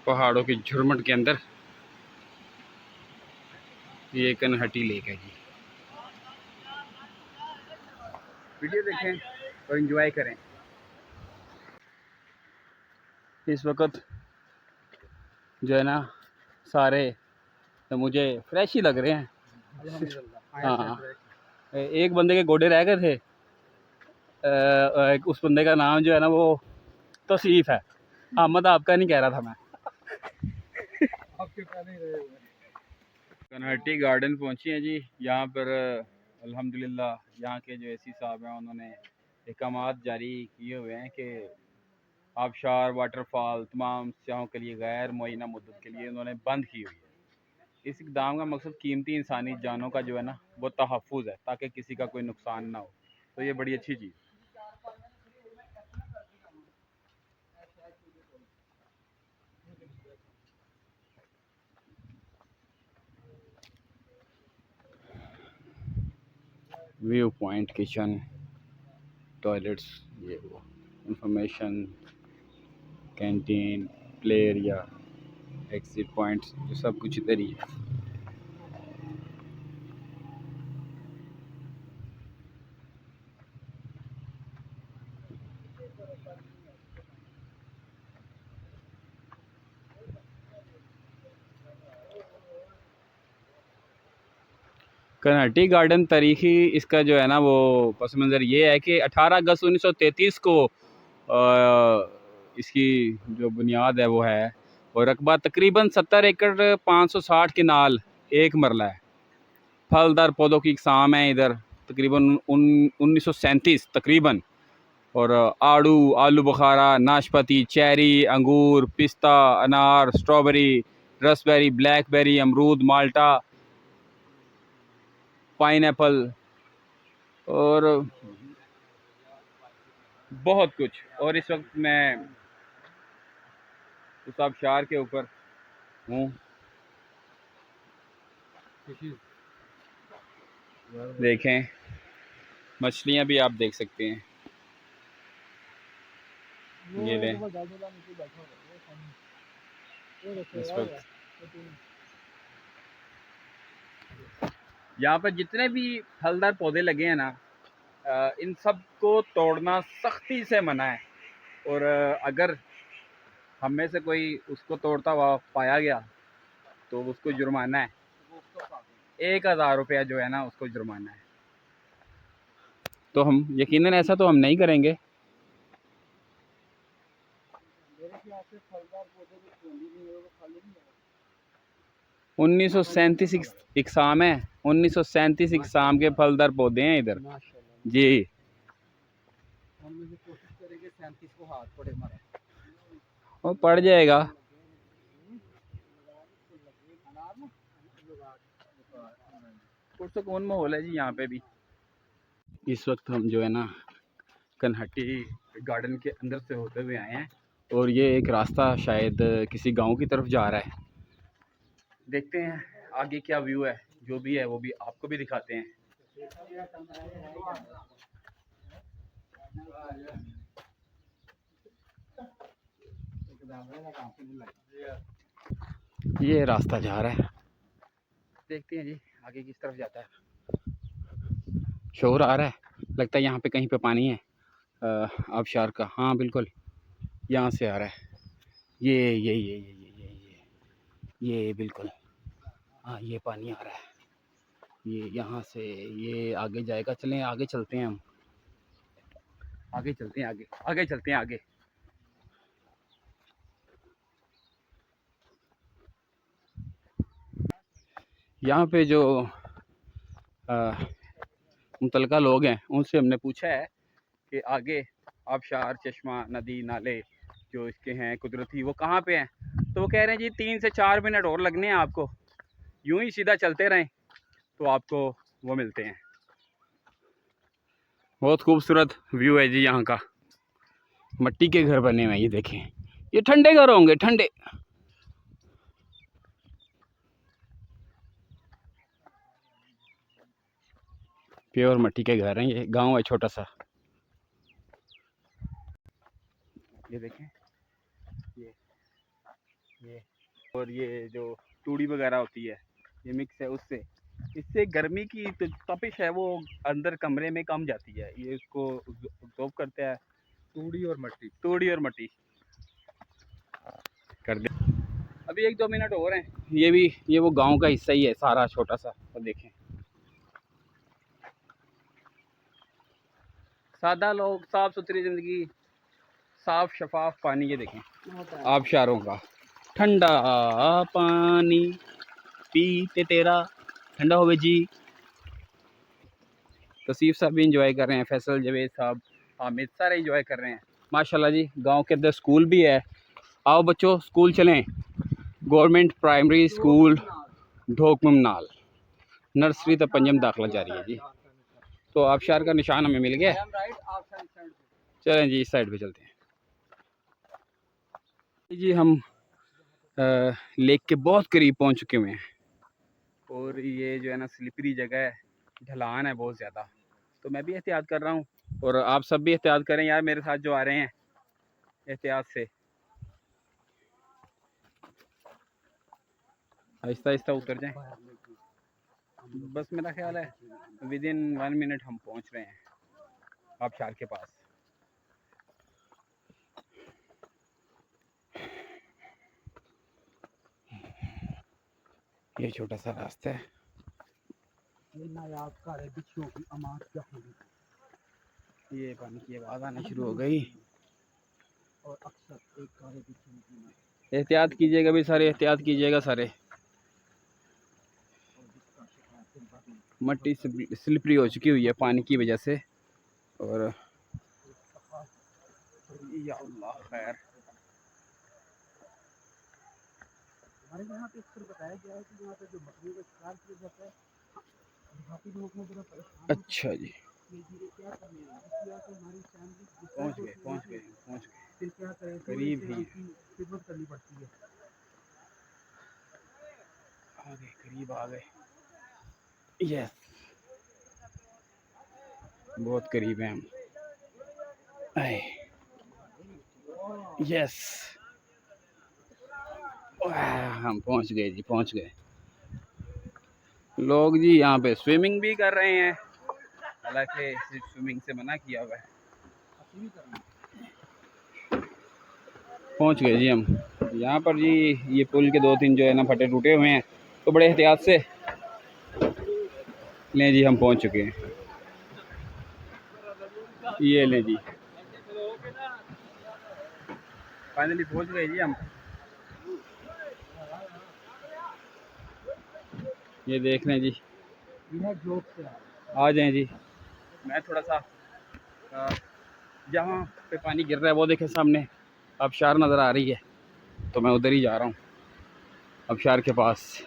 पहाड़ों की झुरमुट के अंदर ये कनहट्टी लेक है जी। वीडियो देखें और एंजॉय करें। इस वक्त जो है ना सारे तो मुझे फ्रेश ही लग रहे हैं। हाँ, एक बंदे के गोडे रह गए थे। उस बंदे का नाम जो है ना वो तौसीफ है। अहमद आपका नहीं कह रहा था मैं। आपके नहीं रहे हुए। कनहट्टी गार्डन पहुंची हैं जी। यहाँ पर अल्हम्दुलिल्लाह यहाँ के जो एसी साहब हैं उन्होंने अहकामात जारी किए हुए हैं कि आबशार वाटरफॉल तमाम सियाहों के लिए गैर मुअय्यना मुद्दत के लिए उन्होंने बंद की हुई है। इस इक़दाम का मकसद कीमती इंसानी जानों का जो है ना वो तहफ़्फ़ुज़ है ताकि किसी का कोई नुकसान ना हो। तो ये बड़ी अच्छी चीज़। व्यू पॉइंट, किचन, टॉयलेट्स, ये वो information, canteen, play area, exit points, जो सब कुछ इधर ही है। कनहट्टी गार्डन तारीखी इसका जो है ना वो पस मंज़र ये है कि 18 अगस्त 1933 को इसकी जो बुनियाद है वो है और रकबा तकरीबन 70 एकड़ 560 किनाल 1 मरला है। फलदार पौधों की इकसाम है इधर तकरीबन 1937 तकरीबन। और आड़ू, आलू बुखारा, नाशपाती, चेरी, अंगूर, पिस्ता, अनार, स्ट्रॉबेरी, रसबेरी, ब्लैकबेरी, अमरूद, माल्टा, पाइनएप्पल और बहुत कुछ। और इस वक्त मैं उस आबशार के ऊपर हूँ। देखें मछलियाँ भी आप देख सकते हैं। ये दें इस वक्त यहाँ पर जितने भी फलदार पौधे लगे हैं ना इन सब को तोड़ना सख्ती से मना है। और अगर हम में से कोई उसको तोड़ता हुआ पाया गया तो उसको जुर्माना है 1000 रुपया जो है ना उसको जुर्माना है। तो हम यकीनन ऐसा तो हम नहीं करेंगे। उन्नीस सौ सैंतीस इकसाम है। 1937 इकसाम के फलदार पौधे हैं इधर जी। कोशिश करेंगे 37 को हाथ पड़े मारे और पड़ जाएगा। पुरसकून माहौल है जी यहाँ पे भी। इस वक्त हम जो है ना कनहट्टी गार्डन के अंदर से होते हुए आए हैं और ये एक रास्ता शायद किसी गांव की तरफ जा रहा है। देखते हैं आगे क्या व्यू है, जो भी है वो भी आपको भी दिखाते हैं। ये रास्ता जा रहा है, देखते हैं जी आगे किस तरफ जाता है। शोर आ रहा है, लगता है यहाँ पे कहीं पे पानी है आबशार का। हाँ बिल्कुल यहाँ से आ रहा है। ये बिल्कुल हाँ ये पानी आ रहा है। ये यहाँ से ये आगे जाएगा। चलें आगे चलते हैं, हम आगे चलते हैं, आगे चलते हैं आगे। यहाँ पे जो मुतलका लोग हैं उनसे हमने पूछा है कि आगे आबशार, चश्मा, नदी, नाले जो इसके हैं कुदरती वो कहाँ पे हैं। तो वो कह रहे हैं जी 3 से 4 मिनट और लगने हैं आपको, यूं ही सीधा चलते रहें तो आपको वो मिलते हैं। बहुत खूबसूरत व्यू है जी यहाँ का। मट्टी के घर बने हुए हैं, ये देखें। ये ठंडे घर होंगे, ठंडे। प्योर मट्टी के घर हैं। ये गांव है छोटा सा। ये देखें, ये ये और ये जो तूड़ी वगैरह होती है ये मिक्स है उससे, इससे गर्मी की तो तपिश है वो अंदर कमरे में कम जाती है, ये उसको ऑब्जॉर्ब करता है। तूड़ी और मट्टी कर दे। अभी 1-2 मिनट और हैं, ये वो गांव का हिस्सा ही है सारा छोटा सा। और देखें सादा लोग, साफ सुथरी ज़िंदगी, साफ शफाफ पानी। ये देखें आबशारों का ठंडा पानी पीते तेरा ठंडा होवे जी। तसीफ साहब भी इंजॉय कर रहे हैं, फैसल जवेद साहब, हामिद सारे इंजॉय कर रहे हैं माशाल्लाह जी। गांव के अंदर स्कूल भी है, आओ बच्चों स्कूल चलें। गवर्नमेंट प्राइमरी स्कूल ढोकमनाल, नर्सरी तो पंजम दाखिला जारी है जी। तो आबशार का निशान हमें मिल गया, चलें जी इस साइड पे चलते हैं जी। हम लेक के बहुत करीब पहुंच चुके हुए हैं और ये जो है ना स्लिपरी जगह है, ढलान है बहुत ज़्यादा, तो मैं भी एहतियात कर रहा हूँ और आप सब भी एहतियात करें यार, मेरे साथ जो आ रहे हैं एहतियात से, आहिस्ता आहिस्ता उतर जाएं। बस मेरा ख्याल है विदिन 1 मिनट हम पहुँच रहे हैं आबशार के पास। ये छोटा सा रास्ता है, ये पानी की आवाज़ आनी शुरू हो गई। और अक्सर एहतियात कीजिएगा भी सारे, एहतियात कीजिएगा सारे। मट्टी स्लिपरी हो चुकी हुई है पानी की वजह से। और या अल्लाह खैर, हमारे यहाँ पे अक्सर बताया गया है कि यहाँ पे जो बकरियों का शिकार किया जाता है, काफी लोग में जरा परेशान। अच्छा जी पहुँच गए फिर क्या करें, करीब ही खिदमत करनी पड़ती है। आ गए, करीब आ गए, यस बहुत करीब हैं हम। यस हम पहुंच गए जी, पहुंच गए। लोग जी यहाँ पे स्विमिंग भी कर रहे हैं, हालांकि सिर्फ स्विमिंग से मना किया हुआ है। पहुंच गए जी हम यहाँ पर जी। ये पुल के 2-3 जो है ना फटे टूटे हुए हैं, तो बड़े एहतियात से लें जी, हम पहुंच चुके हैं। ये लें जी, फाइनली पहुंच गए जी हम। ये देख लें जी, आ जाएं जी। मैं थोड़ा सा जहाँ पे पानी गिर रहा है वो देखें सामने आबशार नज़र आ रही है, तो मैं उधर ही जा रहा हूँ आबशार के पास।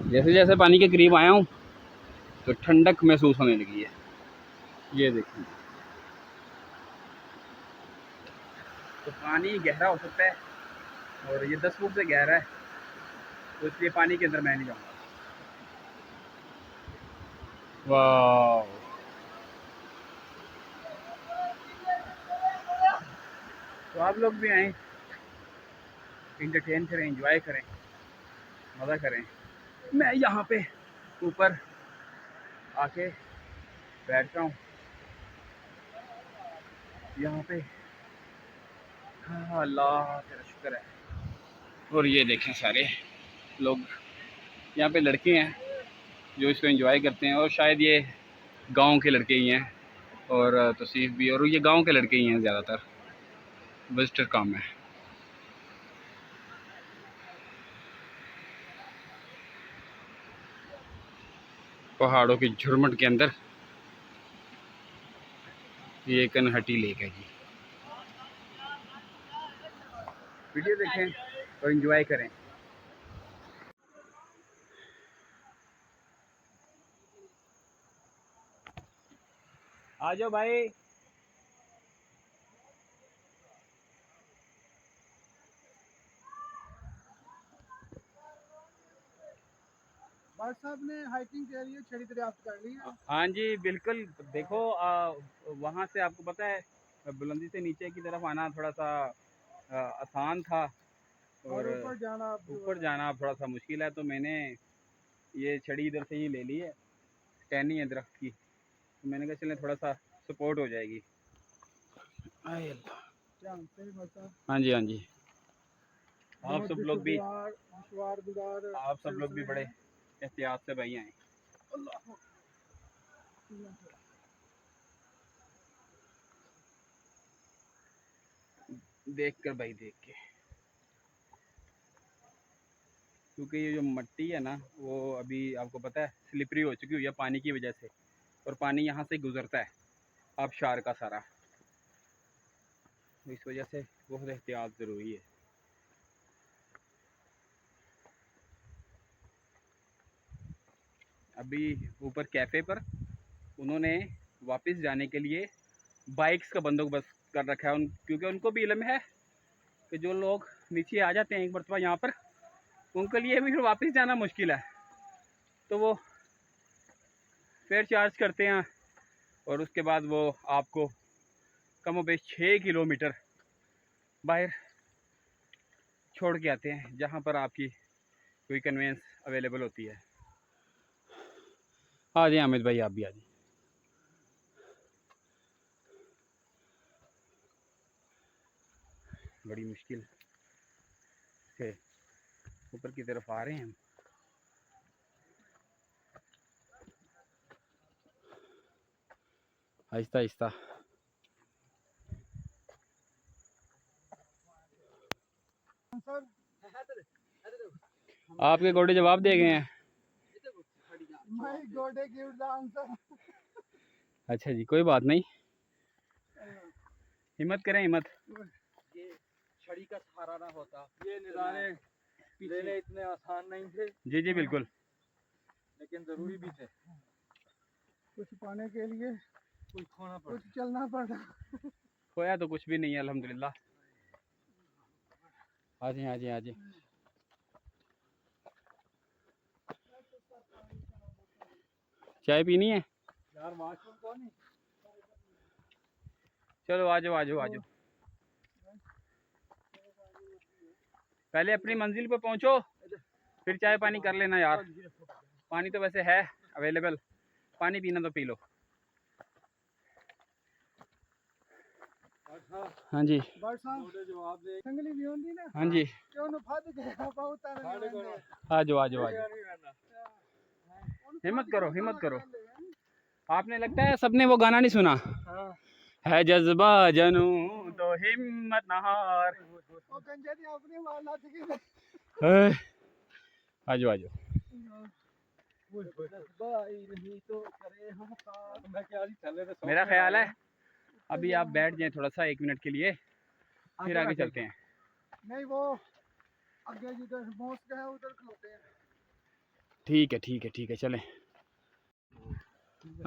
जैसे जैसे पानी के करीब आया हूँ तो ठंडक महसूस होने लगी है। ये देखिए, तो पानी गहरा हो सकता है और ये 10 फुट से गहरा है, तो इसलिए पानी के अंदर मैं नहीं जाऊँगा। वाह, तो आप लोग भी आएँ, इंटरटेन करें, एंजॉय करें, मज़ा करें। मैं यहाँ पे ऊपर आके बैठता हूँ यहाँ पे। हाँ, अल्लाह तेरा शुक्र है। और ये देखें सारे लोग यहाँ पे लड़के हैं जो इसको एंजॉय करते हैं, और शायद ये गांव के लड़के ही हैं और तौसीफ भी, और ये गांव के लड़के ही हैं ज़्यादातर, विजिटर काम है। पहाड़ों की झुरमुट के अंदर ये कनहटी लेक है जी। वीडियो देखें और एंजॉय करें। आ जाओ भाई। भाट साहब ने हाइकिंग के लिए छड़ी दरियाफ्त कर ली है। हाँ जी बिल्कुल। देखो वहाँ से आपको पता है बुलंदी से नीचे की तरफ आना थोड़ा सा आसान था, और और ऊपर जाना थोड़ा सा मुश्किल है, तो मैंने ये छड़ी इधर से ही ले ली है, टहनी है दरख्त की, तो मैंने कहा चलें थोड़ा सा सपोर्ट हो जाएगी। आए अल्लाह। हाँ जी हाँ जी। आप सब लोग भी बड़े एहतियात से भाई आए। देख कर भाई, देख के, क्योंकि ये जो मट्टी है ना वो अभी आपको पता है स्लिपरी हो चुकी हुई है पानी की वजह से, और पानी यहाँ से गुजरता है आबशार का सारा, इस वजह से बहुत एहतियात ज़रूरी है। अभी ऊपर कैफ़े पर उन्होंने वापस जाने के लिए बाइक्स का बंदोबस्त कर रखा है क्योंकि उनको भी इल्म है कि जो लोग नीचे आ जाते हैं एक मरतबा यहाँ पर, उनके लिए भी फिर वापस जाना मुश्किल है, तो वो फेयर चार्ज करते हैं और उसके बाद वो आपको कम बेश 6 किलोमीटर बाहर छोड़ के आते हैं जहाँ पर आपकी कोई कन्वेंस अवेलेबल होती है। आ जाए हामिद भाई, आप भी आ जाए। बड़ी मुश्किल से ऊपर की तरफ आ रहे हैं हम। आहिस्ता आहिस्ता। आपके गोडे जवाब दे गए हैं। अच्छा जी, कोई बात नहीं, हिम्मत करें हिम्मत। ये छड़ी का सहारा ना होता, ये नज़ारे लेने इतने आसान नहीं थे। जी जी बिल्कुल, लेकिन ज़रूरी भी थे। कुछ पाने के लिए कुछ खोना पड़ा, कुछ चलना पड़ा। खोया तो कुछ भी नहीं है अल्हम्दुलिल्लाह। आ जाए आ जाए आ जाए। चाय पीनी है यार, वाशरूम कौन है? चलो आ जाओ आ जाओ आ जाओ। पहले अपनी मंजिल पे पहुंचो, फिर चाय पानी कर लेना यार। पानी तो वैसे है अवेलेबल, पानी पीना तो पी लो। हाँ जी हाँ जी, आ जाओ आ जाओ आ जाओ। हिम्मत करो हिम्मत करो। आपने लगता है सबने वो गाना नहीं सुना, है जज्बा जनू तो हिम्मत नहार। आ जाओ आ जाओ। मेरा ख्याल है अभी आप बैठ जाएं थोड़ा सा 1 मिनट के लिए, फिर आगे चलते हैं। नहीं, वो आगे जिधर मॉस्क है उधर खलोते हैं। ठीक है ठीक है ठीक है, चलें।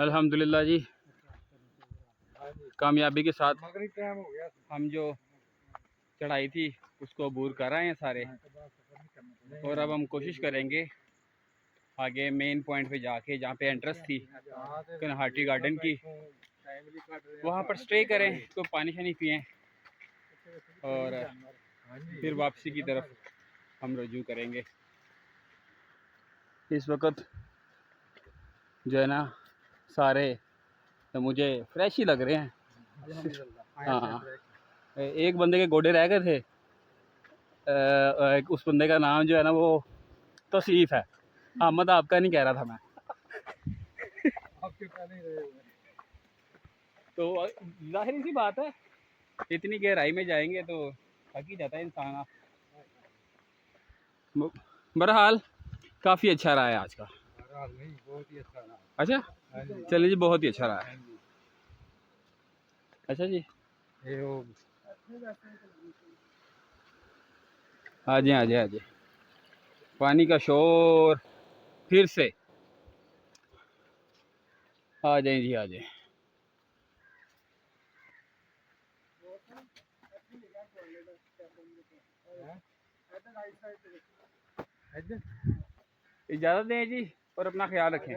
अल्हम्दुलिल्लाह जी, कामयाबी के साथ हम जो चढ़ाई थी उसको अबूर कर रहे हैं सारे, और अब हम कोशिश करेंगे आगे मेन पॉइंट पे जाके जहाँ पे एंट्रेंस थी कनहाटी गार्डन की, वहाँ पर स्टे करें, तो पानी शानी पिएँ और फिर वापसी की तरफ हम रुजू करेंगे। इस वक्त जो है ना सारे तो मुझे फ्रेश ही लग रहे हैं। हाँ, एक बंदे के गोडे रह गए थे, उस बंदे का नाम जो है ना वो तौसीफ है। अहमद आपका नहीं कह रहा था मैं। आपके पहले ही रहे हुए। तो जाहिर सी बात है इतनी गहराई में जाएंगे तो थक ही जाता है इंसान। बहरहाल काफ़ी अच्छा रहा है आज का। नहीं, बहुत ही अच्छा रहा। अच्छा चलिए जी, बहुत ही अच्छा रहा है। अच्छा जी, आ जाए आ जाए आ जाए। पानी का शोर फिर से, आ जाए जी आ जाए। इजाज़त दें जी। और अपना ख्याल रखें।